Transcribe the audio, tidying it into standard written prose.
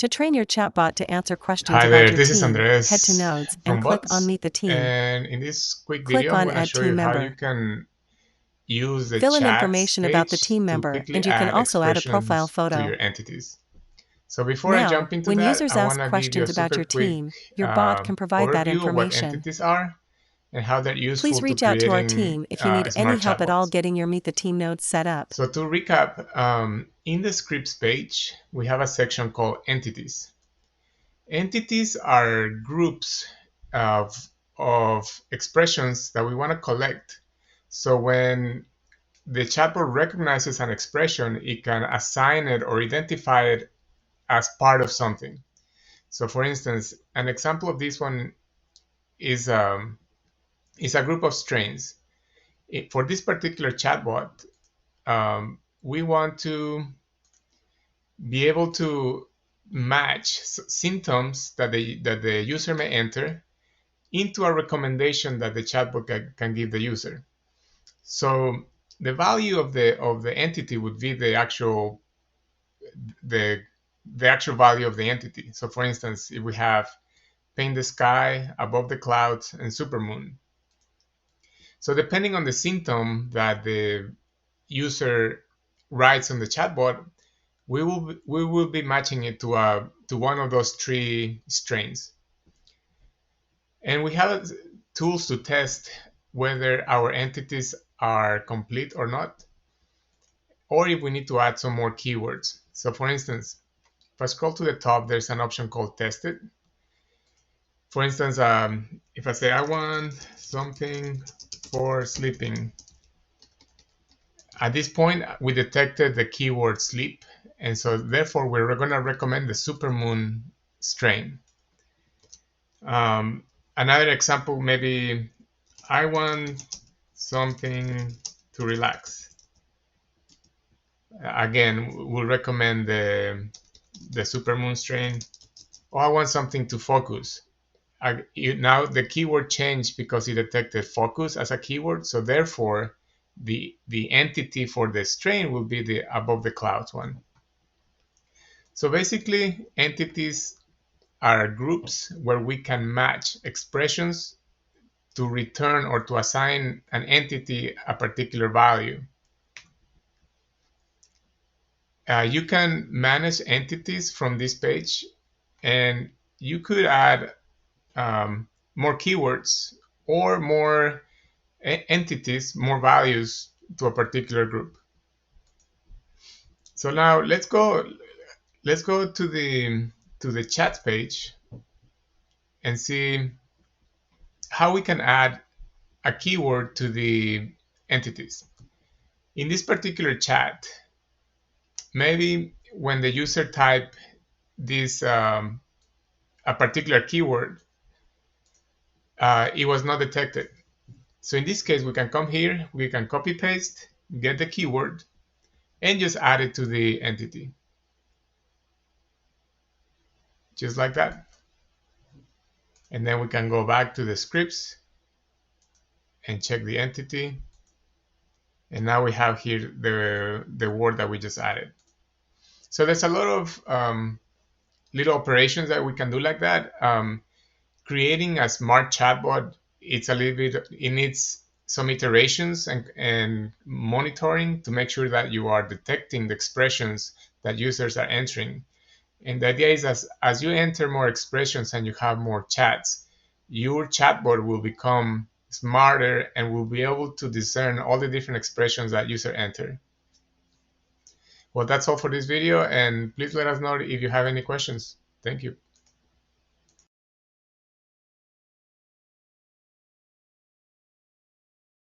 To train your chatbot to answer questions Hi about there, your this is team, Andres head to Nodes and from click on Bots. Meet the Team. And in this quick Click video, I'm on going to Add show Team you how you Member. can use the Fill in chats information about the page team to member, quickly and you can add also add a profile expressions to photo. your entities. So before I Now, jump into when that, users I want ask to give you a questions about super your quick team, your bot can provide that overview of what information. entities are and how they're Please useful to reach out to our creating team if you need any smart help at all chatbots. getting your Meet the Team nodes set up. So to recap, in the scripts page, we have a section called entities. Entities are groups of expressions that we want to collect. So when the chatbot recognizes an expression, it can assign it or identify it as part of something. So for instance, an example of this one is a group of strains. For this particular chatbot, we want to be able to match symptoms that the user may enter into a recommendation that the chatbot can give the user. So the value of the entity would be the the actual value of the entity. So for instance, if we have paint the sky, above the clouds, and supermoon. So depending on the symptom that the user writes on the chatbot, we will be matching it to one of those three strains. And we have tools to test whether our entities are complete or not, or if we need to add some more keywords. So for instance, if I scroll to the top, there's an option called tested. For instance, if I say I want something for sleeping, at this point we detected the keyword sleep, and so therefore we're going to recommend the supermoon strain. Another example, maybe I want something to relax. Again, we'll recommend the supermoon strain. Or I want something to focus. Now the keyword changed because it detected focus as a keyword, so therefore the entity for the strain will be the above the clouds one. So basically, entities are groups where we can match expressions to return or to assign an entity a particular value. You can manage entities from this page, and you could add more keywords or more entities, more values to a particular group. So now let's go to the chat page and see how we can add a keyword to the entities. In this particular chat, maybe when the user type this a particular keyword, it was not detected. So in this case, we can come here, we can copy paste, get the keyword, and just add it to the entity. Just like that. And then we can go back to the scripts and check the entity. And now we have here the word that we just added. So there's a lot of little operations that we can do like that. Creating a smart chatbot, it needs some iterations and monitoring to make sure that you are detecting the expressions that users are entering. And the idea is as you enter more expressions and you have more chats, your chatbot will become smarter and will be able to discern all the different expressions that user enter. Well, that's all for this video, and please let us know if you have any questions. Thank you.